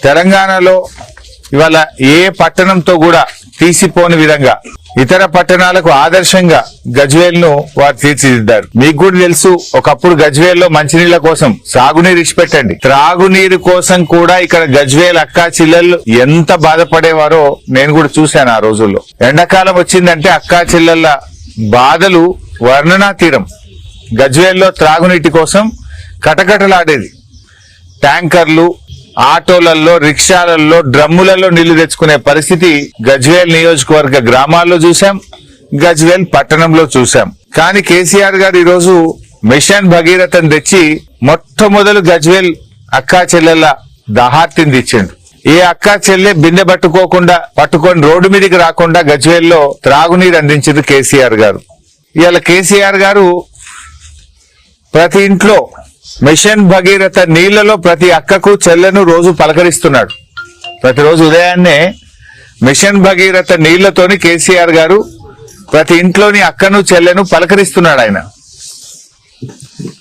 తెలంగాణలో ఇవాళ ఏ పట్టణంతో కూడా తీసిపోని విధంగా ఇతర పట్టణాలకు ఆదర్శంగా గజ్వేల్ ను వారు తీర్చిదిద్దారు. మీకు కూడా తెలుసు, ఒకప్పుడు గజ్వేల్లో మంచినీళ్ల కోసం సాగునీరు ఇచ్చిపెట్టండి, త్రాగునీరు కోసం కూడా ఇక్కడ గజ్వేల్ అక్కా చెల్లెళ్ళు ఎంత బాధపడేవారో నేను కూడా చూశాను ఆ రోజుల్లో. ఎండాకాలం వచ్చిందంటే అక్కా చెల్లెళ్ళ బాధలు వర్ణనాతీరం. గజ్వేల్లో త్రాగునీటి కోసం కటకటలాడేది. ట్యాంకర్లు, ఆటోలలో, రిక్షాలలో, డ్రమ్ములలో నీళ్లు తెచ్చుకునే పరిస్థితి గజ్వేల్ నియోజకవర్గ గ్రామాల్లో చూశాం, గజ్వేల్ పట్టణంలో చూశాం. కానీ కేసీఆర్ గారు ఈరోజు మిషన్ భగీరథను తెచ్చి మొట్టమొదలు గజ్వేల్ అక్కా చెల్లెళ్ళ దాహార్తిని తెచ్చిండు. ఏ అక్కా చెల్లె బిందె పట్టుకొని రోడ్డు మీదకి రాకుండా గజ్వేల్లో త్రాగునీరు అందించింది కేసీఆర్ గారు. ఇవాళ కేసీఆర్ గారు ప్రతి ఇంట్లో మిషన్ భగీరథ నీళ్లలో ప్రతి అక్కకు చెల్లెను రోజు పలకరిస్తున్నాడు. ప్రతిరోజు ఉదయాన్నే మిషన్ భగీరథ నీళ్లతోని కేసీఆర్ గారు ప్రతి ఇంట్లోని అక్కను చెల్లెను పలకరిస్తున్నాడు. ఆయన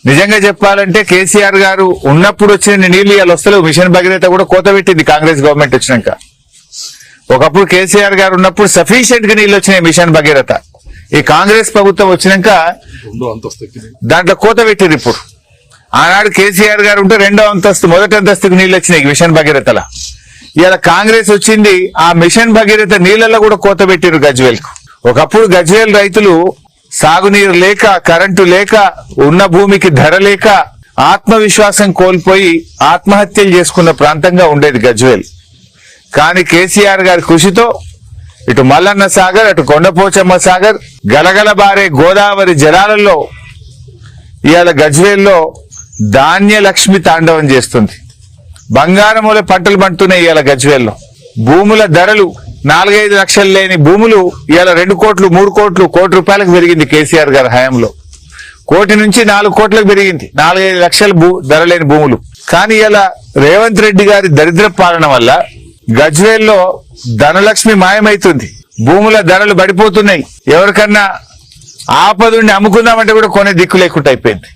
నిజంగా చెప్పాలంటే కేసీఆర్ గారు ఉన్నప్పుడు వచ్చిన నీళ్లు ఇవాళ వస్తలేవు. మిషన్ భగీరథ కూడా కోత పెట్టింది కాంగ్రెస్ గవర్నమెంట్ వచ్చినాక. ఒకప్పుడు కేసీఆర్ గారు ఉన్నప్పుడు సఫిషియెంట్ గా నీళ్లు వచ్చినాయి మిషన్ భగీరథ. ఈ కాంగ్రెస్ ప్రభుత్వం వచ్చినాక దాంట్లో కోత పెట్టింది. ఇప్పుడు ఆనాడు కేసీఆర్ గారు ఉంటే రెండో అంతస్తు, మొదటి అంతస్తుకు నీళ్లు వచ్చినాయి మిషన్ భగీరథల. ఇలా కాంగ్రెస్ వచ్చింది, ఆ మిషన్ భగీరథ నీళ్లలో కూడా కోత పెట్టిరు గజ్వేల్ కు. ఒకప్పుడు గజ్వేల్ రైతులు సాగునీరు లేక, కరెంటు లేక, ఉన్న భూమికి ధర లేక ఆత్మవిశ్వాసం కోల్పోయి ఆత్మహత్యలు చేసుకున్న ప్రాంతంగా ఉండేది గజ్వేల్. కానీ కేసీఆర్ గారి కృషితో ఇటు మల్లన్న సాగర్, అటు కొండపోచమ్మ సాగర్, గలగల బారే గోదావరి జలాలలో ఇవాళ గజ్వేల్లో ధాన్యలక్ష్మి తాండవం చేస్తుంది. బంగారముల పంటలు పండుతున్నాయి ఇవాళ గజ్వేల్లో. భూముల ధరలు 4-5 లక్షలు లేని భూములు ఇవాళ 2 కోట్లు, 3 కోట్లు, కోటి రూపాయలకు పెరిగింది కేసీఆర్ గారి హయాంలో. 1 కోటి నుంచి 4 కోట్లకు పెరిగింది 4-5 లక్షల ధర లేని భూములు. కానీ ఇలా రేవంత్ రెడ్డి గారి దరిద్ర పాలన వల్ల గజ్వేల్లో ధనలక్ష్మి మాయమైతుంది. భూముల ధరలు పడిపోతున్నాయి. ఎవరికన్నా ఆపదుండి అమ్ముకుందామంటే కూడా కొనే దిక్కు లేకుండా అయిపోయింది.